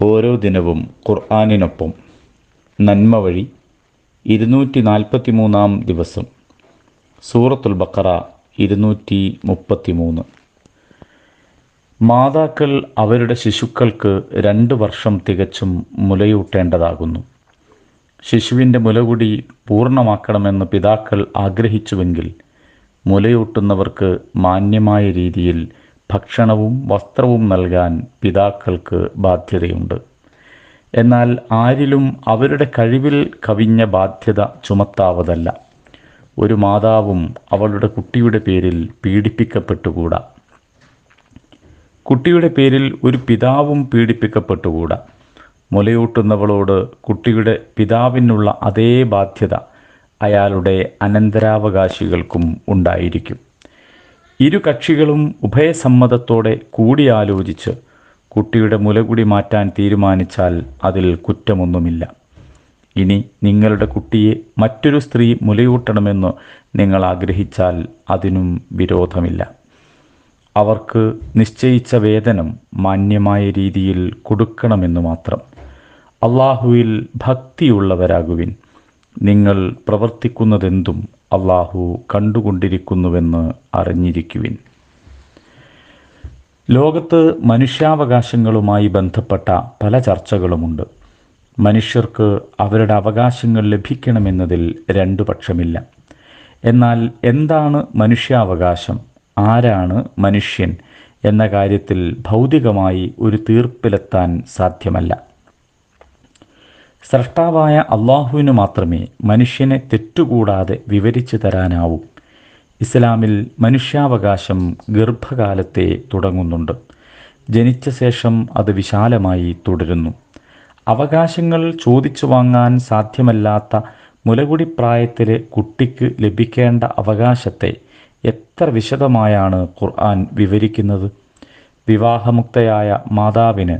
ഓരോ ദിനവും ഖുർആനിനൊപ്പം നന്മ വഴി 243 ദിവസം. സൂറത്തുൽ ബഖറ 233. മാതാക്കൾ അവരുടെ ശിശുക്കൾക്ക് 2 വർഷം തികച്ചും മുലയൂട്ടേണ്ടതാകുന്നു. ശിശുവിൻ്റെ മുലകുടി പൂർണ്ണമാക്കണമെന്ന് പിതാക്കൾ ആഗ്രഹിച്ചുവെങ്കിൽ മുലയൂട്ടുന്നവർക്ക് മാന്യമായ രീതിയിൽ ഭക്ഷണവും വസ്ത്രവും നൽകാൻ പിതാക്കൾക്ക് ബാധ്യതയുണ്ട്. എന്നാൽ ആരിലും അവരുടെ കഴിവിൽ കവിഞ്ഞ ബാധ്യത ചുമത്താവതല്ല. ഒരു മാതാവും അവളുടെ കുട്ടിയുടെ പേരിൽ പീഡിപ്പിക്കപ്പെട്ടുകൂടാ. കുട്ടിയുടെ പേരിൽ ഒരു പിതാവും പീഡിപ്പിക്കപ്പെട്ടുകൂടാ. മുലയൂട്ടുന്നവളോട് കുട്ടിയുടെ പിതാവിനുള്ള അതേ ബാധ്യത അയാളുടെ അനന്തരാവകാശികൾക്കും ഉണ്ടായിരിക്കും. ഇരു കക്ഷികളും ഉഭയസമ്മതത്തോടെ കൂടിയാലോചിച്ച് കുട്ടിയുടെ മുലകുടി മാറ്റാൻ തീരുമാനിച്ചാൽ അതിൽ കുറ്റമൊന്നുമില്ല. ഇനി നിങ്ങളുടെ കുട്ടിയെ മറ്റൊരു സ്ത്രീ മുലയൂട്ടണമെന്ന് നിങ്ങൾ ആഗ്രഹിച്ചാൽ അതിനും വിരോധമില്ല. അവർക്ക് നിശ്ചയിച്ച വേതനം മാന്യമായ രീതിയിൽ കൊടുക്കണമെന്ന് മാത്രം. അള്ളാഹുവിൽ ഭക്തിയുള്ളവരാകുവിൻ. നിങ്ങൾ പ്രവർത്തിക്കുന്നതെന്തും അള്ളാഹു കണ്ടുകൊണ്ടിരിക്കുന്നുവെന്ന് അറിഞ്ഞിരിക്കുവിൻ. ലോകത്ത് മനുഷ്യാവകാശങ്ങളുമായി ബന്ധപ്പെട്ട പല ചർച്ചകളുമുണ്ട്. മനുഷ്യർക്ക് അവരുടെ അവകാശങ്ങൾ ലഭിക്കണമെന്നതിൽ 2 പക്ഷമില്ല. എന്നാൽ എന്താണ് മനുഷ്യാവകാശം, ആരാണ് മനുഷ്യൻ എന്ന കാര്യത്തിൽ ഭൗതികമായി ഒരു തീർപ്പിലെത്താൻ സാധ്യമല്ല. സ്രഷ്ടാവായ അള്ളാഹുവിന് മാത്രമേ മനുഷ്യനെ തെറ്റുകൂടാതെ വിവരിച്ചു തരാനാവൂ. ഇസ്ലാമിൽ മനുഷ്യാവകാശം ഗർഭകാലത്തെ തുടങ്ങുന്നുണ്ട്. ജനിച്ച ശേഷം അത് വിശാലമായി തുടരുന്നു. അവകാശങ്ങൾ ചോദിച്ചു വാങ്ങാൻ സാധ്യമല്ലാത്ത മുലകുടിപ്രായത്തിലെ കുട്ടിക്ക് ലഭിക്കേണ്ട അവകാശത്തെ എത്ര വിശദമായാണ് ഖുർആൻ വിവരിക്കുന്നത്. വിവാഹമുക്തയായ മാതാവിന്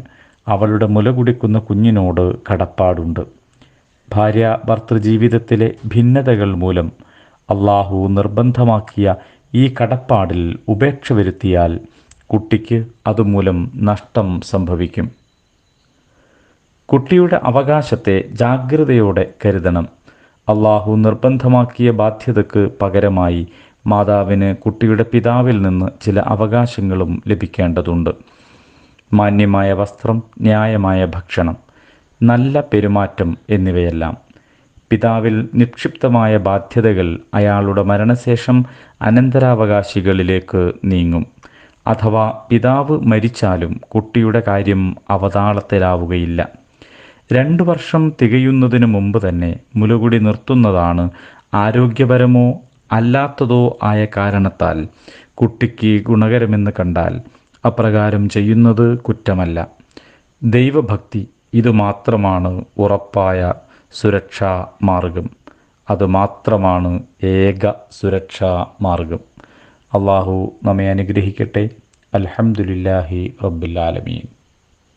അവളുടെ മുലകുടിക്കുന്ന കുഞ്ഞിനോട് കടപ്പാടുണ്ട്. ഭാര്യ ഭർത്തൃജീവിതത്തിലെ ഭിന്നതകൾ മൂലം അള്ളാഹു നിർബന്ധമാക്കിയ ഈ കടപ്പാടിൽ ഉപേക്ഷ വരുത്തിയാൽ കുട്ടിക്ക് അതുമൂലം നഷ്ടം സംഭവിക്കും. കുട്ടിയുടെ അവകാശത്തെ ജാഗ്രതയോടെ കരുതണം. അള്ളാഹു നിർബന്ധമാക്കിയ ബാധ്യതയ്ക്ക് പകരമായി മാതാവിന് കുട്ടിയുടെ പിതാവിൽ നിന്ന് ചില അവകാശങ്ങളും ലഭിക്കേണ്ടതുണ്ട്. മാന്യമായ വസ്ത്രം, ന്യായമായ ഭക്ഷണം, നല്ല പെരുമാറ്റം എന്നിവയെല്ലാം. പിതാവിൽ നിക്ഷിപ്തമായ ബാധ്യതകൾ അയാളുടെ മരണശേഷം അനന്തരാവകാശികളിലേക്ക് നീങ്ങും. അഥവാ പിതാവ് മരിച്ചാലും കുട്ടിയുടെ കാര്യം അവതാളത്തിലാവുകയില്ല. 2 വർഷം തികയുന്നതിന് മുമ്പ് തന്നെ മുലകുടി നിർത്തുന്നതാണ് ആരോഗ്യപരമോ അല്ലാത്തതോ ആയ കാരണത്താൽ കുട്ടിക്ക് ഗുണകരമെന്ന് കണ്ടാൽ അപ്രകാരം ചെയ്യുന്നത് കുറ്റമല്ല. ദൈവഭക്തി ഇതുമാത്രമാണ് ഉറപ്പായ സുരക്ഷാ മാർഗം. അതുമാത്രമാണ് ഏക സുരക്ഷാ മാർഗം. അള്ളാഹു നമ്മെ അനുഗ്രഹിക്കട്ടെ. അൽഹംദുലില്ലാഹി റബ്ബിൽ ആലമീൻ.